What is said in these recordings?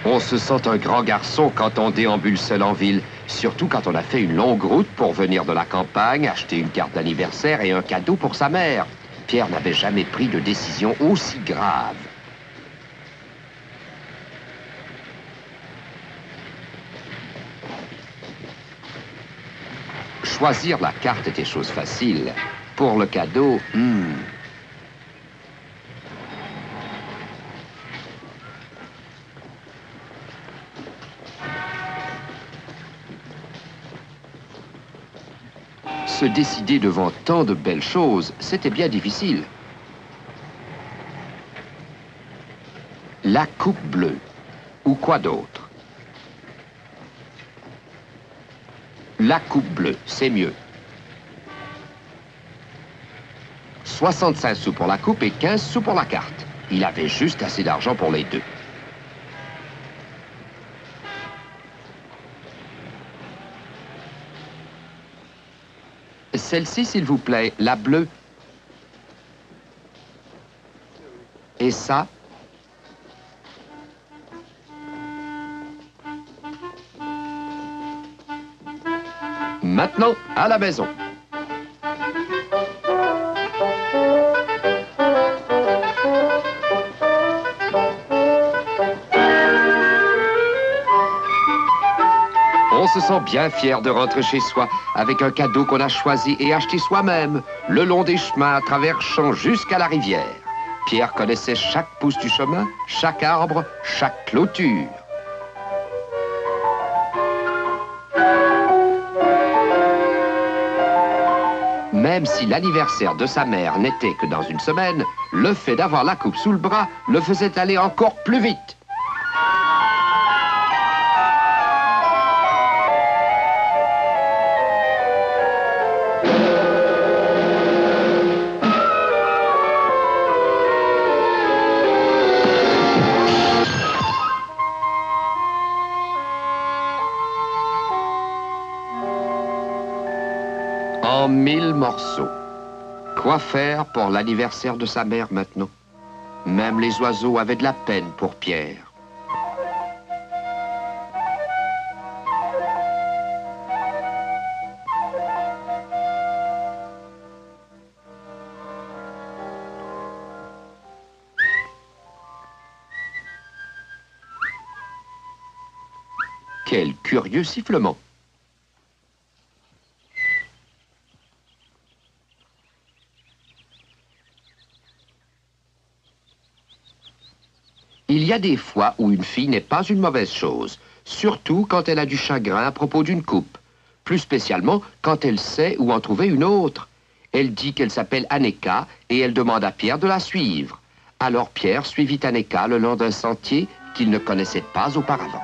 On se sent un grand garçon quand on déambule seul en ville, surtout quand on a fait une longue route pour venir de la campagne, acheter une carte d'anniversaire et un cadeau pour sa mère. Pierre n'avait jamais pris de décision aussi grave. Choisir la carte était chose facile. Pour le cadeau, Se décider devant tant de belles choses, c'était bien difficile. La coupe bleue. Ou quoi d'autre? La coupe bleue, c'est mieux. 65 sous pour la coupe et 15 sous pour la carte. Il avait juste assez d'argent pour les deux. Celle-ci, s'il vous plaît, la bleue. Et ça? Maintenant, à la maison. On se sent bien fier de rentrer chez soi avec un cadeau qu'on a choisi et acheté soi-même, le long des chemins à travers champs jusqu'à la rivière. Pierre connaissait chaque pouce du chemin, chaque arbre, chaque clôture. Même si l'anniversaire de sa mère n'était que dans une semaine, le fait d'avoir la coupe sous le bras le faisait aller encore plus vite. En 1000 morceaux. Quoi faire pour l'anniversaire de sa mère maintenant? Même les oiseaux avaient de la peine pour Pierre. Quel curieux sifflement! Il y a des fois où une fille n'est pas une mauvaise chose, surtout quand elle a du chagrin à propos d'une coupe, plus spécialement quand elle sait où en trouver une autre. Elle dit qu'elle s'appelle Aneka et elle demande à Pierre de la suivre. Alors Pierre suivit Aneka le long d'un sentier qu'il ne connaissait pas auparavant.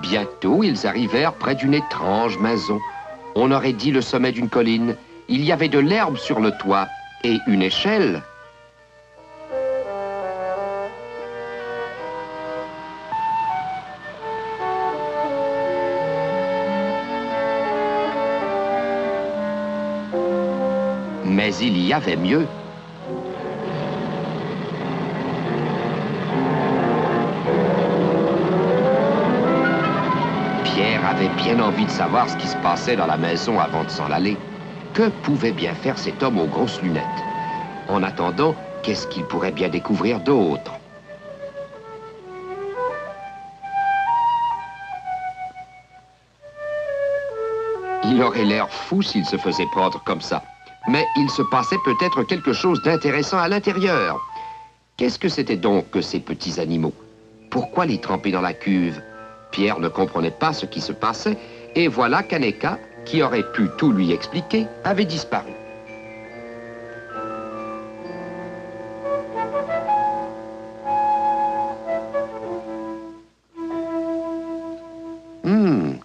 Bientôt, ils arrivèrent près d'une étrange maison. On aurait dit le sommet d'une colline. Il y avait de l'herbe sur le toit et une échelle. Mais il y avait mieux. Pierre avait bien envie de savoir ce qui se passait dans la maison avant de s'en aller. Que pouvait bien faire cet homme aux grosses lunettes? En attendant, qu'est-ce qu'il pourrait bien découvrir d'autre? Il aurait l'air fou s'il se faisait prendre comme ça. Mais il se passait peut-être quelque chose d'intéressant à l'intérieur. Qu'est-ce que c'était donc que ces petits animaux? Pourquoi les tremper dans la cuve? Pierre ne comprenait pas ce qui se passait, et voilà qu'Anneka, qui aurait pu tout lui expliquer, avait disparu.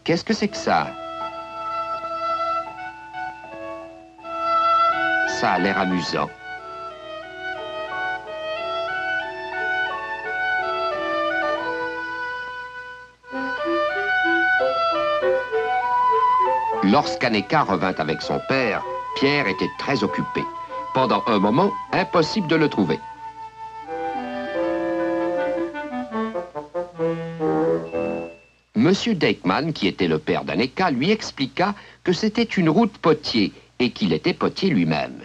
Qu'est-ce que c'est que ça? Ça a l'air amusant. Lorsqu'Anneka revint avec son père, Pierre était très occupé. Pendant un moment, impossible de le trouver. Monsieur Deichmann, qui était le père d'Anneka, lui expliqua que c'était une roue de potier et qu'il était potier lui-même.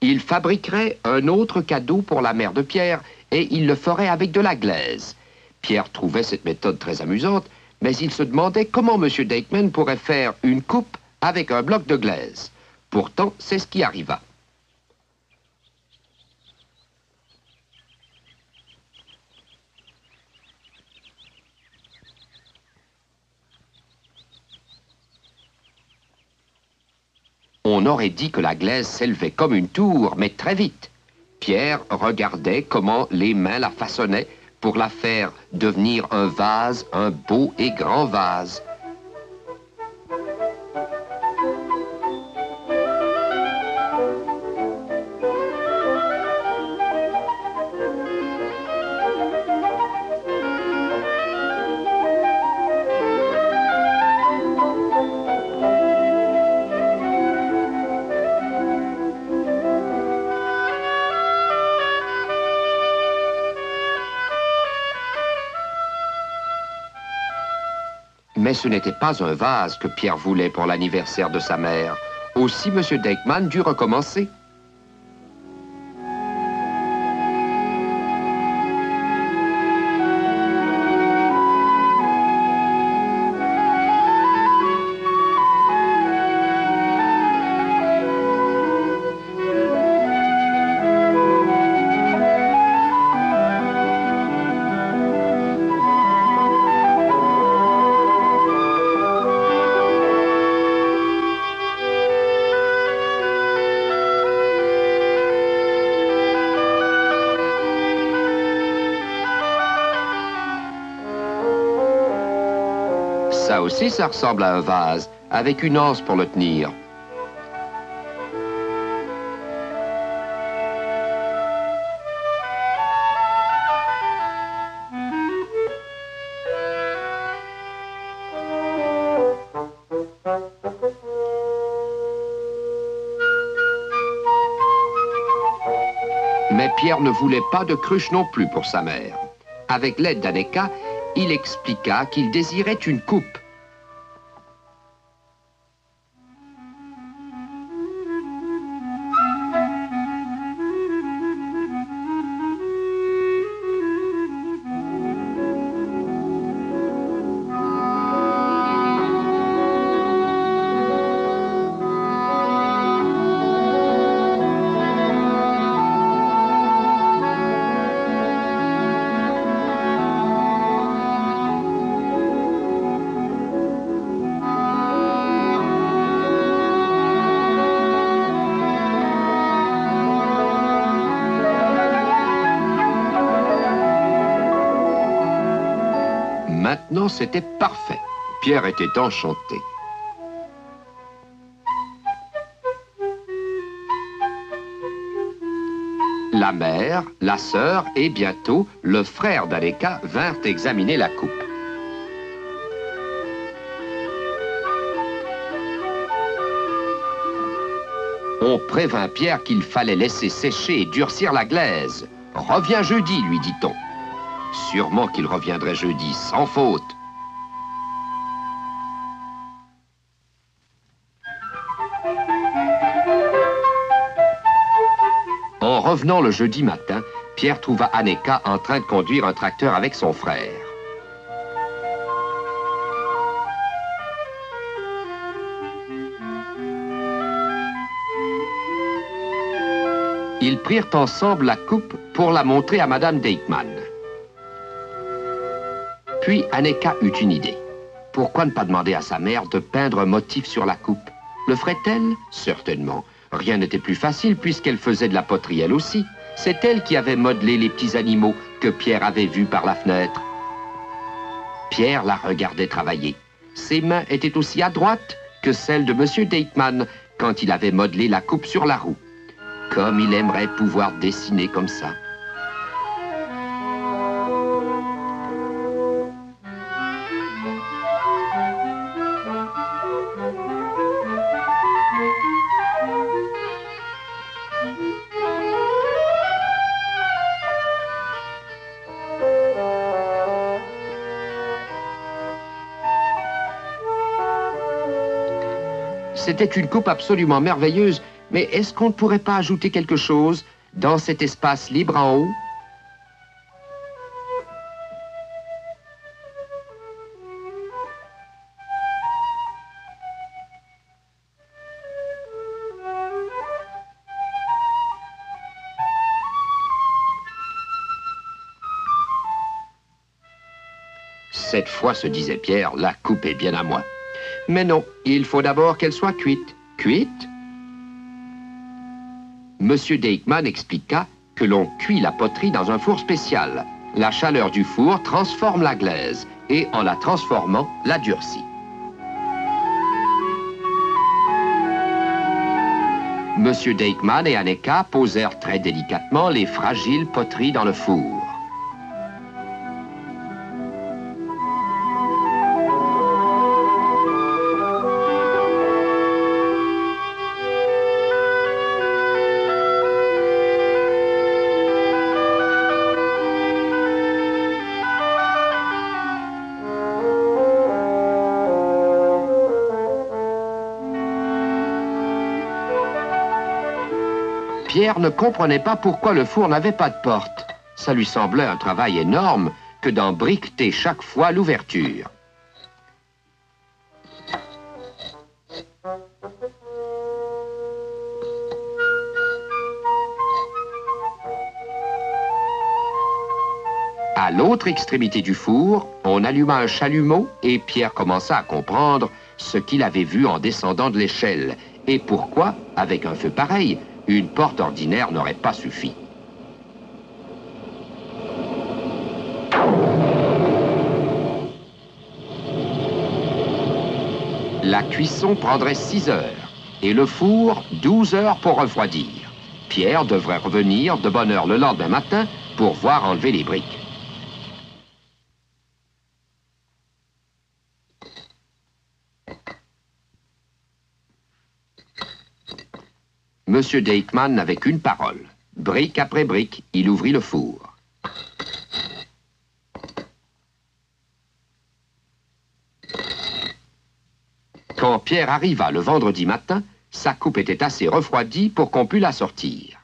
Il fabriquerait un autre cadeau pour la mère de Pierre et il le ferait avec de la glaise. Pierre trouvait cette méthode très amusante, mais il se demandait comment Monsieur Deichmann pourrait faire une coupe avec un bloc de glaise. Pourtant, c'est ce qui arriva. On aurait dit que la glaise s'élevait comme une tour, mais très vite. Pierre regardait comment les mains la façonnaient pour la faire devenir un vase, un beau et grand vase. Mais ce n'était pas un vase que Pierre voulait pour l'anniversaire de sa mère. Aussi, M. Deichmann dut recommencer. Ça aussi, ça ressemble à un vase, avec une anse pour le tenir. Mais Pierre ne voulait pas de cruche non plus pour sa mère. Avec l'aide d'Anneka, il expliqua qu'il désirait une coupe. Maintenant, c'était parfait. Pierre était enchanté. La mère, la sœur et bientôt le frère d'Anneka vinrent examiner la coupe. On prévint Pierre qu'il fallait laisser sécher et durcir la glaise. « Reviens jeudi », lui dit-on. Sûrement qu'il reviendrait jeudi, sans faute. En revenant le jeudi matin, Pierre trouva Anneka en train de conduire un tracteur avec son frère. Ils prirent ensemble la coupe pour la montrer à Madame Deichmann. Puis Anneka eut une idée. Pourquoi ne pas demander à sa mère de peindre un motif sur la coupe? Le ferait-elle? Certainement. Rien n'était plus facile puisqu'elle faisait de la poterie elle aussi. C'est elle qui avait modelé les petits animaux que Pierre avait vus par la fenêtre. Pierre la regardait travailler. Ses mains étaient aussi adroites que celles de M. Deichmann quand il avait modelé la coupe sur la roue. Comme il aimerait pouvoir dessiner comme ça. C'était une coupe absolument merveilleuse, mais est-ce qu'on ne pourrait pas ajouter quelque chose dans cet espace libre en haut? Cette fois, se disait Pierre, la coupe est bien à moi. Mais non, il faut d'abord qu'elle soit cuite. Cuite? Monsieur Deichmann expliqua que l'on cuit la poterie dans un four spécial. La chaleur du four transforme la glaise et, en la transformant, la durcit. Monsieur Deichmann et Anneka posèrent très délicatement les fragiles poteries dans le four. Pierre ne comprenait pas pourquoi le four n'avait pas de porte. Ça lui semblait un travail énorme que d'en briqueter chaque fois l'ouverture. À l'autre extrémité du four, on alluma un chalumeau et Pierre commença à comprendre ce qu'il avait vu en descendant de l'échelle et pourquoi, avec un feu pareil, une porte ordinaire n'aurait pas suffi. La cuisson prendrait 6 heures et le four 12 heures pour refroidir. Pierre devrait revenir de bonne heure le lendemain matin pour voir enlever les briques. Monsieur Deichmann n'avait qu'une parole. Brique après brique, il ouvrit le four. Quand Pierre arriva le vendredi matin, sa coupe était assez refroidie pour qu'on pût la sortir.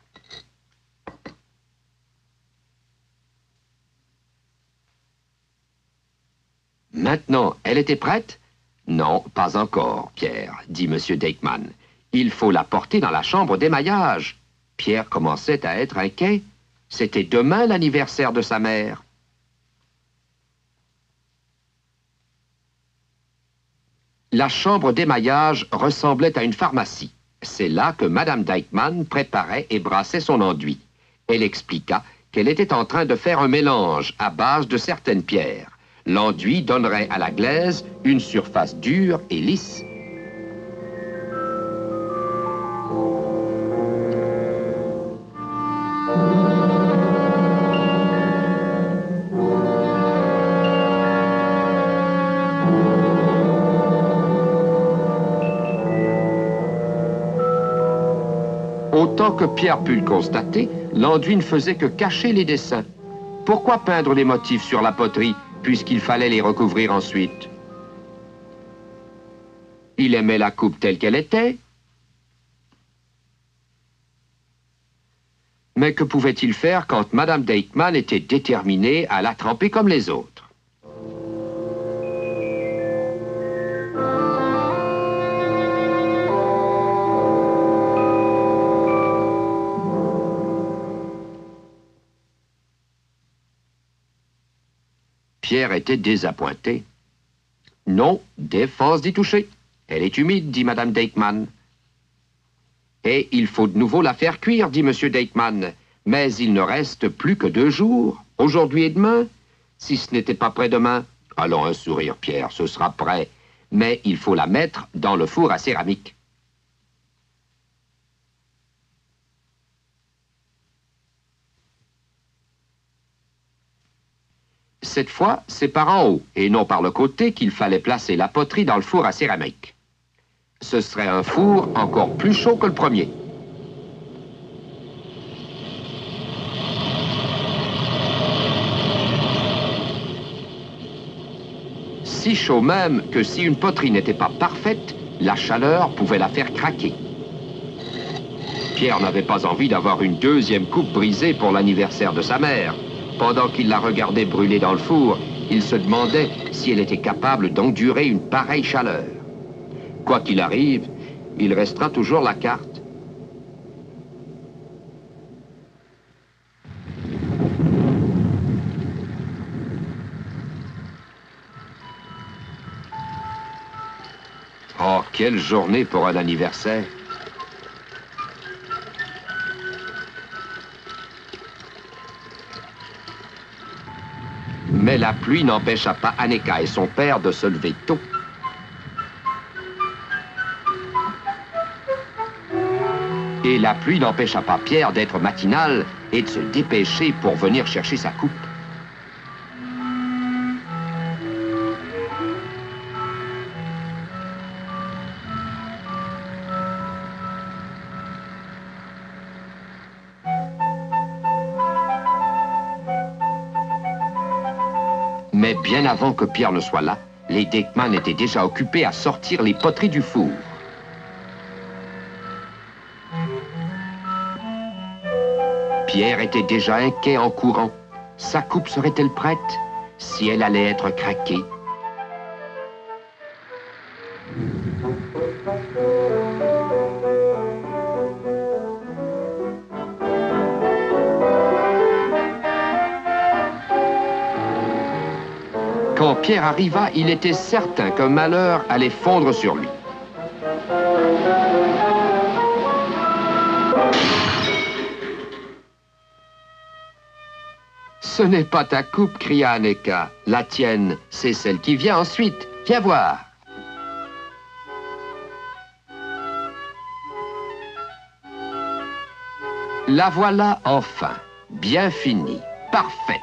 Maintenant, elle était prête? Non, pas encore, Pierre, dit Monsieur Deichmann. Il faut la porter dans la chambre d'émaillage. Pierre commençait à être inquiet. C'était demain l'anniversaire de sa mère. La chambre d'émaillage ressemblait à une pharmacie. C'est là que Madame Deichmann préparait et brassait son enduit. Elle expliqua qu'elle était en train de faire un mélange à base de certaines pierres. L'enduit donnerait à la glaise une surface dure et lisse. Autant que Pierre put le constater, l'enduit ne faisait que cacher les dessins. Pourquoi peindre les motifs sur la poterie, puisqu'il fallait les recouvrir ensuite? Il aimait la coupe telle qu'elle était. Mais que pouvait-il faire quand Madame Deichmann était déterminée à la tremper comme les autres? Pierre était désappointé. « Non, défense d'y toucher. Elle est humide, dit Madame Dakeman. »« Et il faut de nouveau la faire cuire, dit Monsieur Dakeman. Mais il ne reste plus que 2 jours, aujourd'hui et demain. Si ce n'était pas prêt demain, allons un sourire, Pierre, ce sera prêt. Mais il faut la mettre dans le four à céramique. » Cette fois, c'est par en haut, et non par le côté, qu'il fallait placer la poterie dans le four à céramique. Ce serait un four encore plus chaud que le premier. Si chaud même que si une poterie n'était pas parfaite, la chaleur pouvait la faire craquer. Pierre n'avait pas envie d'avoir une 2e coupe brisée pour l'anniversaire de sa mère. Pendant qu'il la regardait brûler dans le four, il se demandait si elle était capable d'endurer une pareille chaleur. Quoi qu'il arrive, il restera toujours la carte. Oh, quelle journée pour un anniversaire! Mais la pluie n'empêcha pas Aneka et son père de se lever tôt. Et la pluie n'empêcha pas Pierre d'être matinal et de se dépêcher pour venir chercher sa coupe. Mais bien avant que Pierre ne soit là, les Dakeman étaient déjà occupés à sortir les poteries du four. Pierre était déjà inquiet en courant. Sa coupe serait-elle prête? Si elle allait être craquée? Quand Pierre arriva, il était certain qu'un malheur allait fondre sur lui. « Ce n'est pas ta coupe, cria Aneka. La tienne, c'est celle qui vient ensuite. Viens voir. » La voilà enfin, bien finie, parfaite.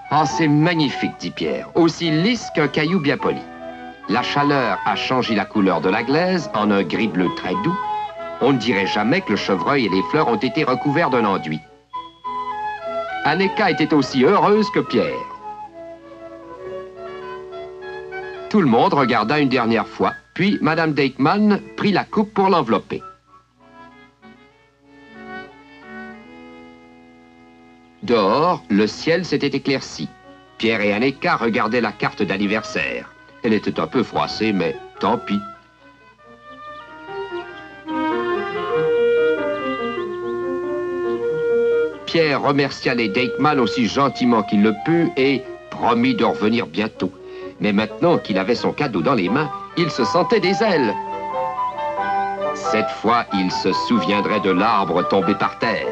« Oh, c'est magnifique, dit Pierre, aussi lisse qu'un caillou bien poli. La chaleur a changé la couleur de la glaise en un gris bleu très doux. On ne dirait jamais que le chevreuil et les fleurs ont été recouverts d'un enduit. » Aneka était aussi heureuse que Pierre. Tout le monde regarda une dernière fois, puis Madame Dakeman prit la coupe pour l'envelopper. Dehors, le ciel s'était éclairci. Pierre et Aneka regardaient la carte d'anniversaire. Elle était un peu froissée, mais tant pis. Pierre remercia les Dakeman aussi gentiment qu'il le put et promit de revenir bientôt. Mais maintenant qu'il avait son cadeau dans les mains, il se sentait des ailes. Cette fois, il se souviendrait de l'arbre tombé par terre.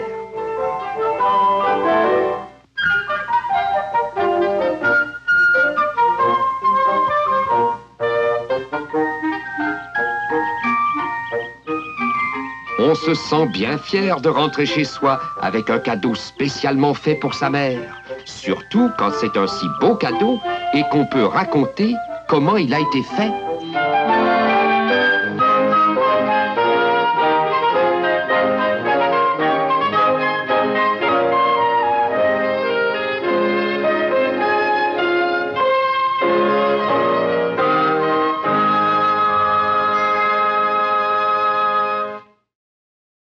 On se sent bien fier de rentrer chez soi avec un cadeau spécialement fait pour sa mère. Surtout quand c'est un si beau cadeau et qu'on peut raconter comment il a été fait.